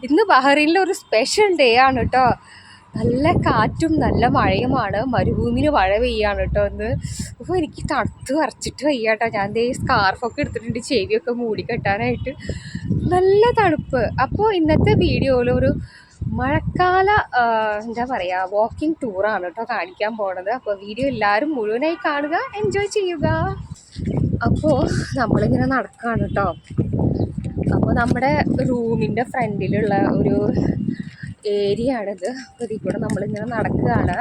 ഇന്ന് ബഹ്റൈനിലൊരു special day ആണ് കേട്ടോ. നല്ല കാറ്റും നല്ല മഴയുമാണ്. മരുഭൂമിയിൽ മഴ പെയ്യാണ് കേട്ടോ ഇന്ന്. അപ്പോൾ എനിക്ക് തണുത്ത് വരച്ചിട്ട് വയ്യാട്ടോ. ഞാൻ ദേ സ്കാർഫൊക്കെ എടുത്തിട്ടുണ്ട് ചെവിയൊക്കെ മൂടി കെട്ടാനായിട്ട്. നല്ല തണുപ്പ്. അപ്പോൾ ഇന്നത്തെ വീഡിയോയിൽ ഒരു മഴക്കാല എന്താ പറയുക വാക്കിംഗ് ടൂറാണ് കേട്ടോ കാണിക്കാൻ പോണത്. അപ്പോൾ വീഡിയോ എല്ലാവരും മുഴുവനായി കാണുക, എൻജോയ് ചെയ്യുക. അപ്പോൾ നമ്മളിങ്ങനെ നടക്കുകയാണ് കേട്ടോ. അപ്പോൾ നമ്മുടെ റൂമിൻ്റെ ഫ്രണ്ടിലുള്ള ഒരു ഏരിയ ആണിത്. അപ്പോൾ ഇതിൽ കൂടെ നമ്മളിങ്ങനെ നടക്കുകയാണ്.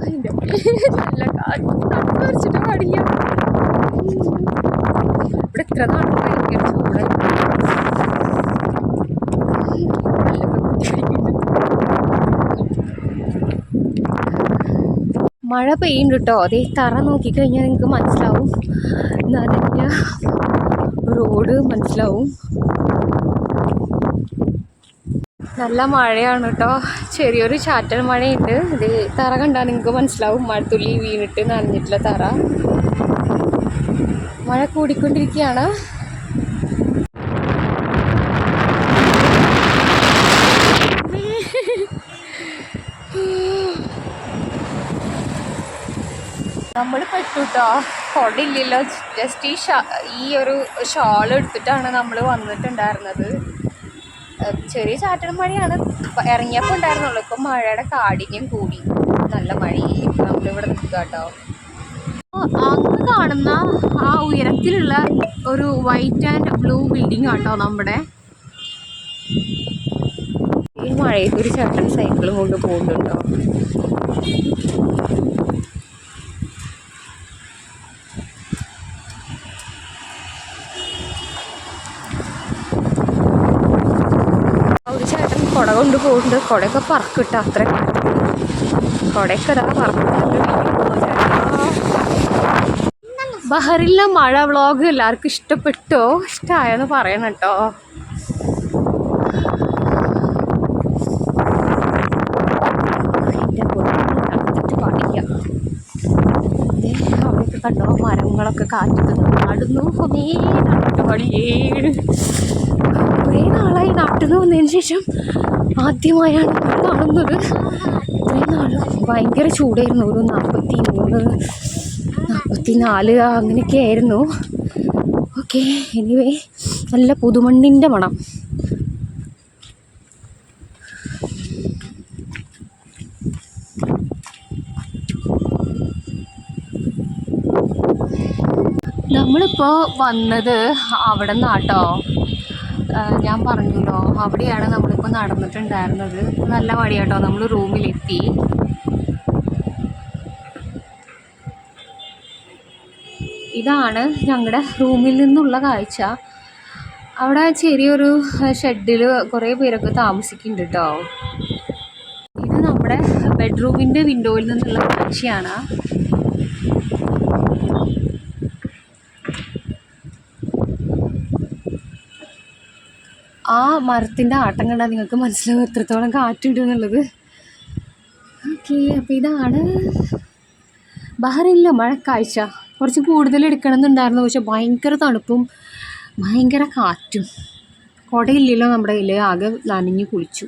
അതിൻ്റെ നല്ല കാറ്റ് വരച്ചിട്ട് പാടിയ ഇവിടെ ഇത്ര നാട്ടിൽ ഭയങ്കര ചൂട്. മഴ പെയ്യുന്നുണ്ട് കേട്ടോ. അതേ തറ നോക്കിക്കഴിഞ്ഞാൽ നിങ്ങൾക്ക് മനസ്സിലാവും, നനഞ്ഞ റോഡ് മനസ്സിലാവും. നല്ല മഴയാണ് കേട്ടോ. ചെറിയൊരു ചാറ്റൽ മഴയുണ്ട്. ഇത് തറ കണ്ടാൽ നിങ്ങൾക്ക് മനസ്സിലാവും, മഴത്തുള്ളി വീണിട്ട് നനഞ്ഞിട്ടുള്ള തറ. മഴ കൂടിക്കൊണ്ടിരിക്കുകയാണ്. നമ്മൾ പെട്ടു കേട്ടോ. കൊടയില്ലല്ലോ. ജസ്റ്റ് ഈ ഒരു ഷാൾ എടുത്തിട്ടാണ് നമ്മൾ വന്നിട്ടുണ്ടായിരുന്നത്. ചെറിയ ചാറ്റൽ മഴയാണ് ഇറങ്ങിയപ്പോൾ ഉണ്ടായിരുന്നുള്ളൂ. ഇപ്പം മഴയുടെ കാഠിന്യം കൂടി, നല്ല മഴയും. നമ്മളിവിടെ നിൽക്കുക കേട്ടോ. അങ്ങ് കാണുന്ന ആ ഉയരത്തിലുള്ള ഒരു വൈറ്റ് ആൻഡ് ബ്ലൂ ബിൽഡിംഗ് ആട്ടോ നമ്മുടെ. ഈ മഴയത്ത് ഒരു ചേട്ടൻ സൈക്കിളും കൊണ്ട് പോകുന്നുണ്ടോ. ഒരു ചേട്ടൻ കുട കൊണ്ട് പോകുന്നുണ്ട്. കുടയൊക്കെ പറക്കിട്ട അത്ര കുടയൊക്കെ ഇതാ പറക്കുന്നുണ്ട്. ബഹ്റൈനിലെ മഴ വ്ളോഗ് എല്ലാവർക്കും ഇഷ്ടപ്പെട്ടോ? ഇഷ്ടമായെന്ന് പറയണം കേട്ടോ. അവിടെയൊക്കെ കണ്ടോ മരങ്ങളൊക്കെ കാറ്റ് നാടുന്നു. കുറേ നാളായി നാട്ടിൽ നിന്ന് വന്നതിന് ശേഷം ആദ്യമായാണ് കാണുന്നത്. ഇത്രയും നാൾ ഭയങ്കര ചൂടായിരുന്നു. ഒരു 43, 44 അങ്ങനെയൊക്കെ ആയിരുന്നു. ഓക്കെ, എനിവേ നല്ല പുതുമണ്ണിൻ്റെ മണം. നമ്മളിപ്പോൾ വന്നത് അവിടെ നിന്നാട്ടോ. ഞാൻ പറഞ്ഞല്ലോ, അവിടെയാണ് നമ്മളിപ്പോൾ നടന്നിട്ടുണ്ടായിരുന്നത്. നല്ല മഴയാട്ടോ. നമ്മൾ റൂമിലെത്തി. ഇതാണ് ഞങ്ങളുടെ റൂമിൽ നിന്നുള്ള കാഴ്ച. അവിടെ ചെറിയൊരു ഷെഡിൽ കുറേ പേരൊക്കെ താമസിക്കുന്നുണ്ട് കേട്ടോ. ഇത് നമ്മുടെ ബെഡ്റൂമിൻ്റെ വിൻഡോയിൽ നിന്നുള്ള കാഴ്ചയാണ്. ആ മരത്തിൻ്റെ ആട്ടം കണ്ടാൽ നിങ്ങൾക്ക് മനസ്സിലാവും എത്രത്തോളം കാറ്റുണ്ട് എന്നുള്ളത്. ഓക്കെ, അപ്പോൾ ഇതാണ് ബഹ്റൈനിലെ മഴക്കാഴ്ച. കുറച്ച് കൂടുതൽ എടുക്കണമെന്നുണ്ടായിരുന്നു, പക്ഷെ ഭയങ്കര തണുപ്പും ഭയങ്കര കാറ്റും. കുടയില്ലല്ലോ നമ്മുടെ കയ്യിൽ, ആകെ നനഞ്ഞ് കുളിച്ചു.